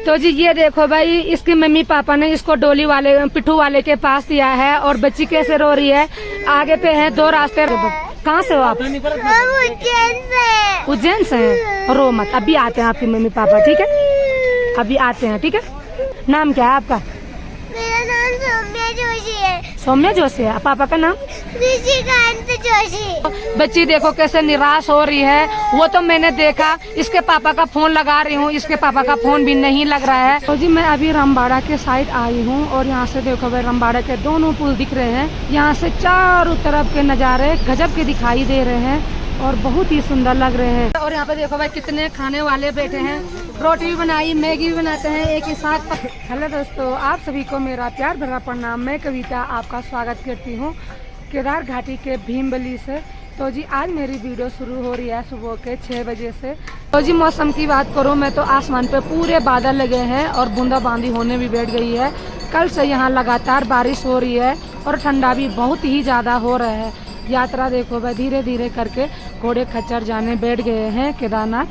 तो जी ये देखो भाई, इसकी मम्मी पापा ने इसको डोली वाले पिट्ठू वाले के पास दिया है और बच्ची कैसे रो रही है। आगे पे है दो रास्ते। कहाँ से हो आप? उज्जैन से हैं। रो मत, अभी आते हैं आपकी मम्मी पापा, ठीक है? अभी आते हैं, ठीक है? नाम क्या है आपका? मेरा नाम सौम्या जोशी है। सौम्या जोशी है। पापा का नाम? ऋषिकांत जोशी। बच्ची देखो कैसे निराश हो रही है। वो तो मैंने देखा, इसके पापा का फोन लगा रही हूँ, इसके पापा का फोन भी नहीं लग रहा है। तो जी मैं अभी रामबाड़ा के साइड आई हूँ और यहाँ से देखो भाई, रामबाड़ा के दोनों पुल दिख रहे हैं। यहाँ से चारों तरफ के नज़ारे गजब के दिखाई दे रहे हैं और बहुत ही सुंदर लग रहे हैं। और यहाँ पे देखो भाई कितने खाने वाले बैठे हैं। रोटी भी बनाई, मैगी भी बनाते हैं एक ही साथ। हेलो दोस्तों, आप सभी को मेरा प्यार भरा प्रणाम। मैं कविता आपका स्वागत करती हूँ केदार घाटी के भीमबली से। तो जी आज मेरी वीडियो शुरू हो रही है सुबह के 6 बजे से। तो जी मौसम की बात करूँ मैं तो आसमान पे पूरे बादल लगे हैं और बूंदाबांदी होने भी बैठ गई है। कल से यहाँ लगातार बारिश हो रही है और ठंडा भी बहुत ही ज़्यादा हो रहा है। यात्रा देखो भाई धीरे धीरे करके घोड़े खच्चर जाने बैठ गए हैं केदारनाथ।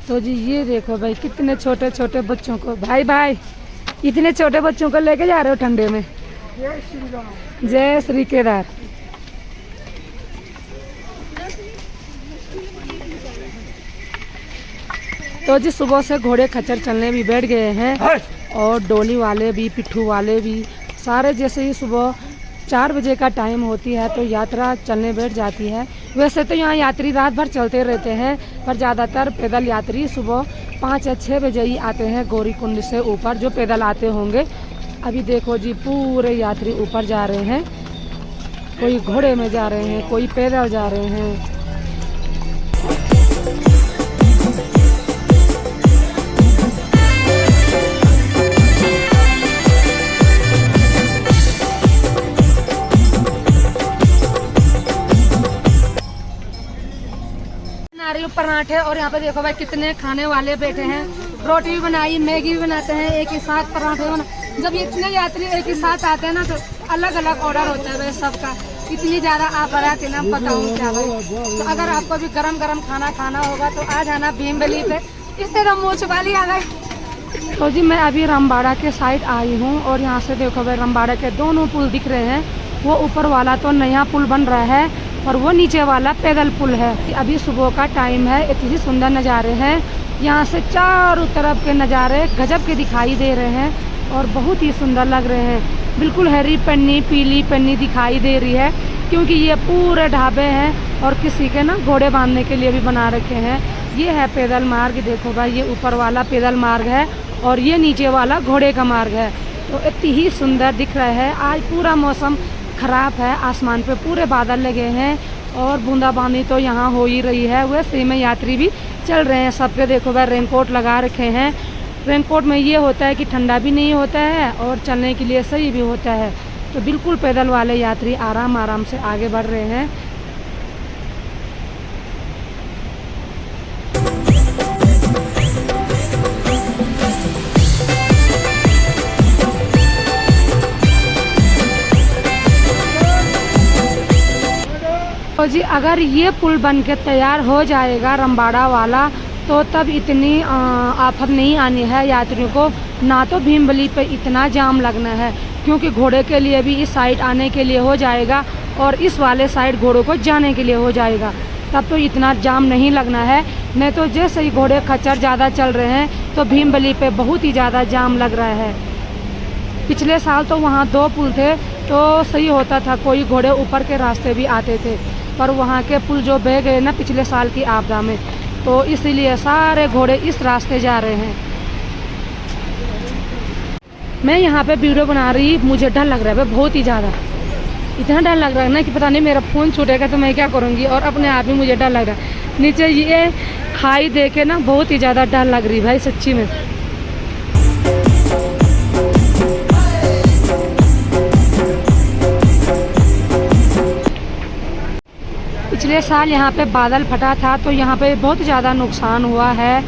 तो जी ये देखो भाई कितने छोटे छोटे बच्चों को, भाई इतने छोटे बच्चों को लेके जा रहे हो ठंडे में। जय श्री केदार। तो जी सुबह से घोड़े खच्चर चलने भी बैठ गए हैं और डोली वाले भी, पिट्ठू वाले भी, सारे जैसे ही सुबह 4 बजे का टाइम होती है तो यात्रा चलने बैठ जाती है। वैसे तो यहाँ यात्री रात भर चलते रहते हैं, पर ज़्यादातर पैदल यात्री सुबह 5 या 6 बजे ही आते हैं गौरीकुंड से ऊपर, जो पैदल आते होंगे। अभी देखो जी पूरे यात्री ऊपर जा रहे हैं, कोई घोड़े में जा रहे हैं, कोई पैदल जा रहे हैं। पराठे और यहाँ पे देखो भाई कितने खाने वाले बैठे हैं। रोटी भी बनाई, मैगी भी बनाते हैं एक ही साथ, पराठे बना। जब इतने यात्री एक ही साथ आते हैं ना तो अलग अलग ऑर्डर होता है भाई सबका। इतनी ज़्यादा आप बनाते ना बताऊँ क्या भाई। तो अगर आपको भी गरम गरम खाना खाना होगा तो आ जाना भीमबली पे। इस तरह मुँह छुपा लिया भाई। तो जी मैं अभी रामबाड़ा के साइड आई हूँ और यहाँ से देखो भाई रामबाड़ा के दोनों पुल दिख रहे हैं। वो ऊपर वाला तो नया पुल बन रहा है और वो नीचे वाला पैदल पुल है। अभी सुबह का टाइम है, इतनी सुंदर नज़ारे हैं। यहाँ से चारों तरफ के नज़ारे गजब के दिखाई दे रहे हैं और बहुत ही सुंदर लग रहे हैं। बिल्कुल हरी पन्नी, पीली पन्नी दिखाई दे रही है क्योंकि ये पूरे ढाबे हैं और किसी के ना घोड़े बांधने के लिए भी बना रखे हैं। ये है पैदल मार्ग। देखो भाई ये ऊपर वाला पैदल मार्ग है और ये नीचे वाला घोड़े का मार्ग है। तो इतनी ही सुंदर दिख रहा है। आज पूरा मौसम खराब है, आसमान पे पूरे बादल लगे हैं और बूंदाबांदी तो यहाँ हो ही रही है। वैसे में यात्री भी चल रहे हैं, सबके देखो भाई रेनकोट लगा रखे हैं। रेनकोट में ये होता है कि ठंडा भी नहीं होता है और चलने के लिए सही भी होता है। तो बिल्कुल पैदल वाले यात्री आराम आराम से आगे बढ़ रहे हैं। तो जी अगर ये पुल बन के तैयार हो जाएगा रामबाड़ा वाला तो तब इतनी आफत नहीं आनी है यात्रियों को। ना तो भीमबली पे इतना जाम लगना है क्योंकि घोड़े के लिए भी इस साइड आने के लिए हो जाएगा और इस वाले साइड घोड़ों को जाने के लिए हो जाएगा। तब तो इतना जाम नहीं लगना है। नहीं तो जैसे ही घोड़े खच्चर ज़्यादा चल रहे हैं तो भीमबली पे बहुत ही ज़्यादा जाम लग रहा है। पिछले साल तो वहाँ 2 पुल थे तो सही होता था, कोई घोड़े ऊपर के रास्ते भी आते थे, पर वहाँ के पुल जो बह गए ना पिछले साल की आपदा में, तो इसीलिए सारे घोड़े इस रास्ते जा रहे हैं। मैं यहाँ पे वीडियो बना रही, मुझे डर लग रहा है बहुत ही ज़्यादा। इतना डर लग रहा है ना कि पता नहीं मेरा फ़ोन छूटेगा तो मैं क्या करूँगी, और अपने आप ही मुझे डर लग रहा है। नीचे ये खाई दे के ना बहुत ही ज़्यादा डर लग रही भाई सच्ची में। पिछले साल यहाँ पे बादल फटा था तो यहाँ पे बहुत ज़्यादा नुकसान हुआ है।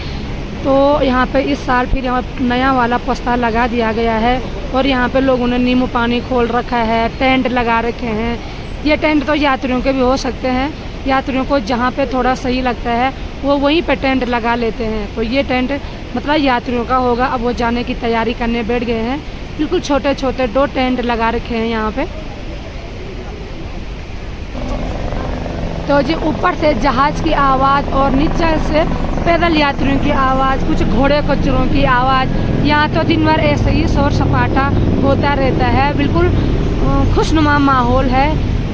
तो यहाँ पे इस साल फिर यहाँ नया वाला पस्ता लगा दिया गया है और यहाँ पे लोगों ने नींबू पानी खोल रखा है, टेंट लगा रखे हैं। ये टेंट तो यात्रियों के भी हो सकते हैं, यात्रियों को जहाँ पे थोड़ा सही लगता है वो वहीं पे टेंट लगा लेते हैं। तो ये टेंट मतलब यात्रियों का होगा। अब वो जाने की तैयारी करने बैठ गए हैं। बिल्कुल छोटे छोटे 2 टेंट लगा रखे हैं यहाँ पे। तो जी ऊपर से जहाज की आवाज़ और नीचे से पैदल यात्रियों की आवाज़, कुछ घोड़े कचरों की आवाज़। यहाँ तो दिन भर ऐसे ही शोर सपाटा होता रहता है। बिल्कुल खुशनुमा माहौल है।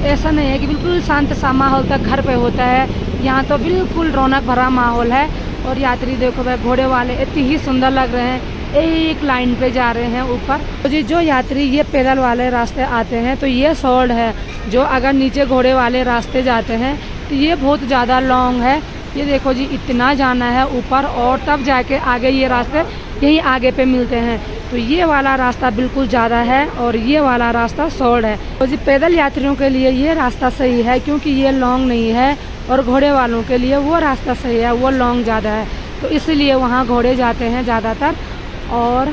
ऐसा नहीं है कि बिल्कुल शांत सा माहौल तक घर पे होता है। यहाँ तो बिल्कुल रौनक भरा माहौल है। और यात्री देखो भाई, घोड़े वाले इतनी ही सुंदर लग रहे हैं, एक लाइन पे जा रहे हैं ऊपर। तो जी जो यात्री ये पैदल वाले रास्ते आते हैं तो ये शॉर्ट है। जो अगर नीचे घोड़े वाले रास्ते जाते हैं तो ये बहुत ज़्यादा लॉन्ग है। ये देखो जी इतना जाना है ऊपर और तब जाके आगे ये रास्ते यहीं आगे पे मिलते हैं। तो ये वाला रास्ता बिल्कुल ज़्यादा है और ये वाला रास्ता शॉर्ट है। तो जी पैदल यात्रियों के लिए ये रास्ता सही है क्योंकि ये लॉन्ग नहीं है, और घोड़े वालों के लिए वो रास्ता सही है, वो लॉन्ग ज़्यादा है। तो इसलिए वहाँ घोड़े जाते हैं ज़्यादातर, और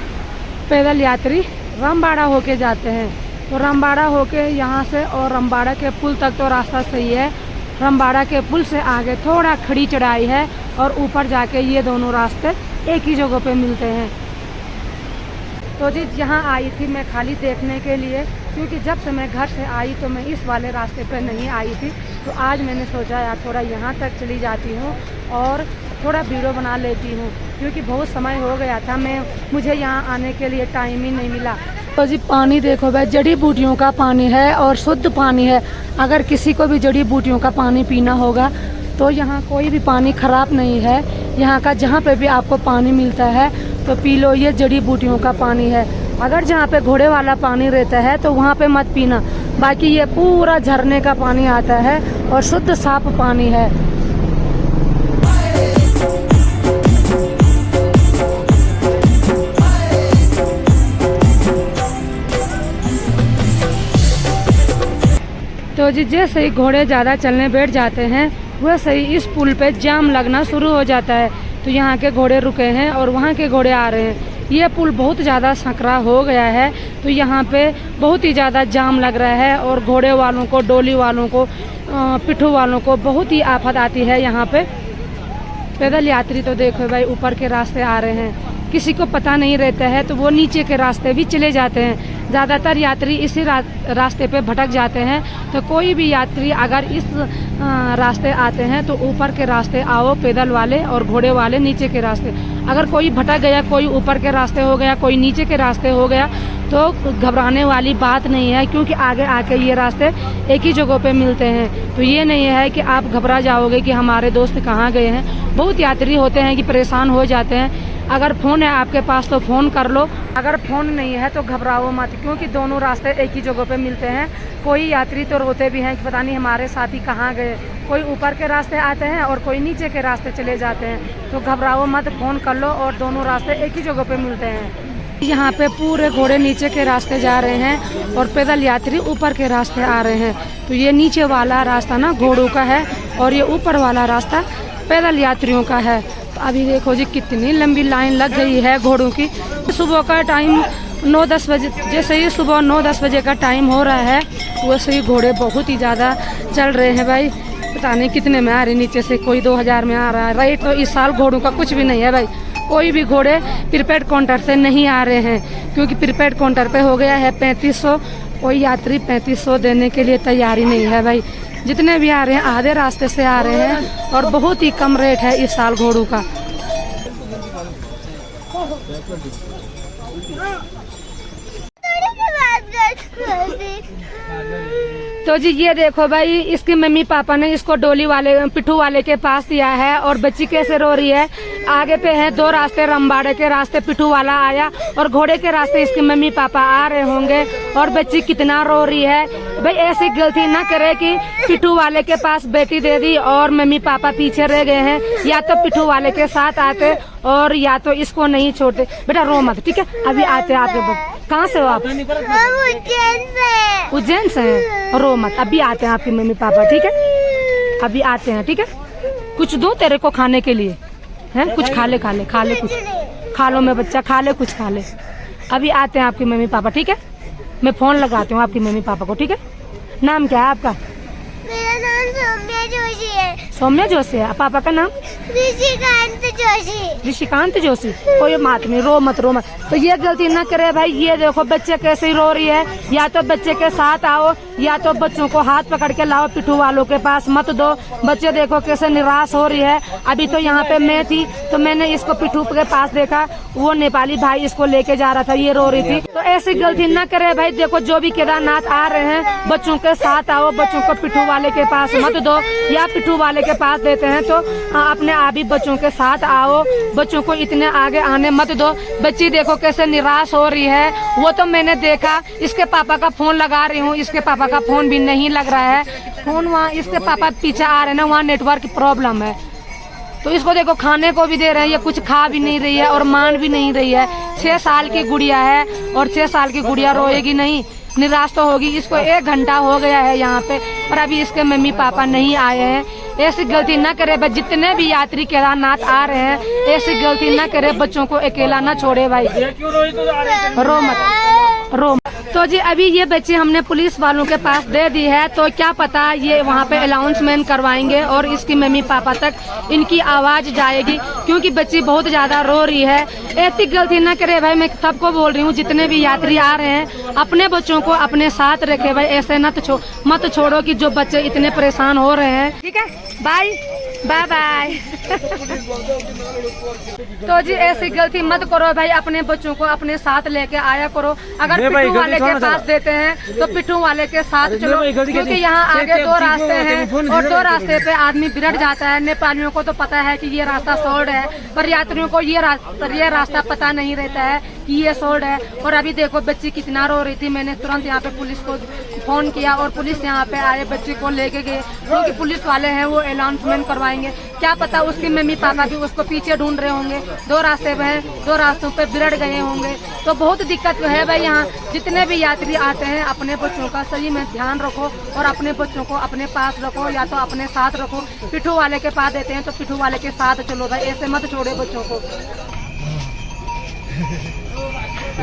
पैदल यात्री रामबाड़ा होके जाते हैं। तो रामबाड़ा होके यहाँ से और रामबाड़ा के पुल तक तो रास्ता सही है। रामबाड़ा के पुल से आगे थोड़ा खड़ी चढ़ाई है और ऊपर जाके ये दोनों रास्ते एक ही जगह पे मिलते हैं। तो जी यहाँ आई थी मैं खाली देखने के लिए, क्योंकि जब से मैं घर से आई तो मैं इस वाले रास्ते पे नहीं आई थी। तो आज मैंने सोचा यार थोड़ा यहाँ तक चली जाती हूँ और थोड़ा वीडियो बना लेती हूँ, क्योंकि बहुत समय हो गया था मुझे यहाँ आने के लिए टाइम ही नहीं मिला। तो जी पानी देखो भाई, जड़ी बूटियों का पानी है और शुद्ध पानी है। अगर किसी को भी जड़ी बूटियों का पानी पीना होगा तो यहाँ कोई भी पानी खराब नहीं है। यहाँ का जहाँ पे भी आपको पानी मिलता है तो पी लो, ये जड़ी बूटियों का पानी है। अगर जहाँ पे घोड़े वाला पानी रहता है तो वहाँ पे मत पीना। बाकी ये पूरा झरने का पानी आता है और शुद्ध साफ पानी है। तो जी जैसे ही घोड़े ज़्यादा चलने बैठ जाते हैं वैसे ही इस पुल पे जाम लगना शुरू हो जाता है। तो यहाँ के घोड़े रुके हैं और वहाँ के घोड़े आ रहे हैं। ये पुल बहुत ज़्यादा संकरा हो गया है तो यहाँ पे बहुत ही ज़्यादा जाम लग रहा है और घोड़े वालों को, डोली वालों को, पिट्ठू वालों को बहुत ही आफत आती है यहाँ पे। पैदल यात्री तो देखो भाई ऊपर के रास्ते आ रहे हैं, किसी को पता नहीं रहता है तो वो नीचे के रास्ते भी चले जाते हैं। ज़्यादातर यात्री इसी रास्ते पे भटक जाते हैं। तो कोई भी यात्री अगर इस रास्ते आते हैं तो ऊपर के रास्ते आओ, पैदल वाले और घोड़े वाले नीचे के रास्ते। अगर कोई भटक गया, कोई ऊपर के रास्ते हो गया, कोई नीचे के रास्ते हो गया, तो घबराने वाली बात नहीं है, क्योंकि आगे आके ये रास्ते एक ही जगह पे मिलते हैं। तो ये नहीं है कि आप घबरा जाओगे कि हमारे दोस्त कहाँ गए हैं। बहुत यात्री होते हैं कि परेशान हो जाते हैं। अगर फ़ोन है आपके पास तो फ़ोन कर लो, अगर फ़ोन नहीं है तो घबराओ मत, क्योंकि दोनों रास्ते एक ही जगह पे मिलते हैं। कोई यात्री तो रोते भी हैं कि पता नहीं हमारे साथी कहाँ गए। कोई ऊपर के रास्ते आते हैं और कोई नीचे के रास्ते चले जाते हैं। तो घबराओ मत, फ़ोन कर लो और दोनों रास्ते एक ही जगह पे मिलते हैं। यहाँ पे पूरे घोड़े नीचे के रास्ते जा रहे हैं और पैदल यात्री ऊपर के रास्ते आ रहे हैं। तो ये नीचे वाला रास्ता ना घोड़ों का है और ये ऊपर वाला रास्ता पैदल यात्रियों का है। तो अभी देखो जी कितनी लंबी लाइन लग गई है घोड़ों की। सुबह का टाइम 9-10 बजे, जैसे ही सुबह 9-10 बजे का टाइम हो रहा है वैसे ही घोड़े बहुत ही ज़्यादा चल रहे हैं भाई। पता नहीं कितने में आ रहे, नीचे से कोई 2000 में आ रहा है। राइट, तो इस साल घोड़ों का कुछ भी नहीं है भाई। कोई भी घोड़े प्रीपेड काउंटर से नहीं आ रहे हैं, क्योंकि प्रीपेड काउंटर पे हो गया है 3500। कोई यात्री 3500 देने के लिए तैयारी नहीं है भाई। जितने भी आ रहे हैं आधे रास्ते से आ रहे हैं और बहुत ही कम रेट है इस साल घोड़ों का। तो जी ये देखो भाई, इसके मम्मी पापा ने इसको डोली वाले, पिट्ठू वाले के पास दिया है और बच्ची कैसे रो रही है। आगे पे है 2 रास्ते, रामबाड़े के रास्ते पिट्ठू वाला आया और घोड़े के रास्ते इसके मम्मी पापा आ रहे होंगे और बच्ची कितना रो रही है। भाई ऐसी गलती ना करे कि पिट्ठू वाले के पास बेटी दे दी और मम्मी पापा पीछे रह गए हैं। या तो पिट्ठू वाले के साथ आते और या तो इसको नहीं छोड़ते। बेटा रो मत, ठीक है, अभी आते हैं आपके। कहाँ से हो आप? उज्जैन से हैं। रो मत, अभी आते हैं आपके मम्मी पापा, ठीक है, अभी आते हैं, ठीक है। कुछ दो तेरे को खाने के लिए, हैं? कुछ खा ले कुछ खा लो, मैं बच्चा खा ले, कुछ खा ले। अभी आते हैं आपके मम्मी पापा, ठीक है। मैं फोन लगाती हूँ आपकी मम्मी पापा को, ठीक है। नाम क्या है आपका? मेरा नाम सौम्या जोशी है। सौम्या जोशी है। पापा का नाम ऋषिकांत जोशी। ऋषिकांत जोशी। कोई बात नहीं, रो मत रो मत। तो ये गलती ना करे भाई। ये देखो बच्चे कैसे रो रही है। या तो बच्चे के साथ आओ या तो बच्चों को हाथ पकड़ के लाओ, पिट्ठू वालों के पास मत दो। बच्चे देखो कैसे निराश हो रही है। अभी तो यहाँ पे मैं थी तो मैंने इसको पिट्ठू के पास देखा, वो नेपाली भाई इसको लेके जा रहा था, ये रो रही थी। तो ऐसी गलती ना करे भाई। देखो जो भी केदारनाथ आ रहे हैं बच्चों के साथ आओ, बच्चों को पिट्ठू वाले के पास मत दो, या पिट्ठू वाले के पास देते हैं तो अपने आप ही बच्चों के साथ आओ। बच्चों को इतने आगे आने मत दो। बच्ची देखो कैसे निराश हो रही है। वो तो मैंने देखा, इसके पापा का फोन लगा रही हूँ, इसके पापा का फोन भी नहीं लग रहा है। फोन वहाँ इसके पापा पीछे आ रहे हैं ना, वहाँ नेटवर्क प्रॉब्लम है। तो इसको देखो खाने को भी दे रहे हैं, ये कुछ खा भी नहीं रही है और मान भी नहीं रही है। 6 साल की गुड़िया है और 6 साल की गुड़िया रोएगी नहीं, निराश तो होगी। इसको 1 घंटा हो गया है यहाँ पे और अभी इसके मम्मी पापा नहीं आए हैं। ऐसी गलती ना करे भाई। जितने भी यात्री केदारनाथ आ रहे हैं ऐसी गलती ना करे, बच्चों को अकेला ना छोड़े भाई। रो मत, रो मत। तो जी अभी ये बच्चे हमने पुलिस वालों के पास दे दी है, तो क्या पता ये वहाँ पे अनाउंसमेंट करवाएंगे और इसकी मम्मी पापा तक इनकी आवाज जाएगी, क्योंकि बच्ची बहुत ज्यादा रो रही है। ऐसी गलती ना करे भाई। मैं सबको बोल रही हूँ, जितने भी यात्री आ रहे हैं अपने बच्चों को अपने साथ रखे भाई। ऐसे मत छोड़ो कि जो बच्चे इतने परेशान हो रहे हैं। ठीक है, बाय बाय बाय। तो जी ऐसी गलती मत करो भाई। अपने बच्चों को अपने साथ लेके आया करो। अगर पिट्ठू वाले के पास देते हैं तो पिट्ठू वाले के साथ चलो, क्योंकि यहाँ आगे 2 रास्ते हैं और 2 रास्ते पे आदमी बिगड़ जाता है। नेपालियों को तो पता है कि ये रास्ता शॉर्ट है, पर यात्रियों को ये रास्ता पता नहीं रहता है कि ये शॉर्ट है। और अभी देखो बच्ची कितना रो रही थी। मैंने तुरंत यहाँ पे पुलिस को फोन किया और पुलिस यहाँ पे आए, बच्ची को लेके गए, क्योंकि पुलिस वाले हैं वो अनाउंसमेंट करवाएंगे। क्या पता उसकी मम्मी पापा भी उसको पीछे ढूंढ रहे होंगे। 2 रास्ते पे हैं, 2 रास्तों पे बिगड़ गए होंगे। तो बहुत दिक्कत है भाई। यहाँ जितने भी यात्री आते हैं अपने बच्चों का सही में ध्यान रखो और अपने बच्चों को अपने पास रखो या तो अपने साथ रखो। पिट्ठू वाले के पास देते हैं तो पिट्ठू वाले के साथ चलो भाई। ऐसे मत छोड़े बच्चों को।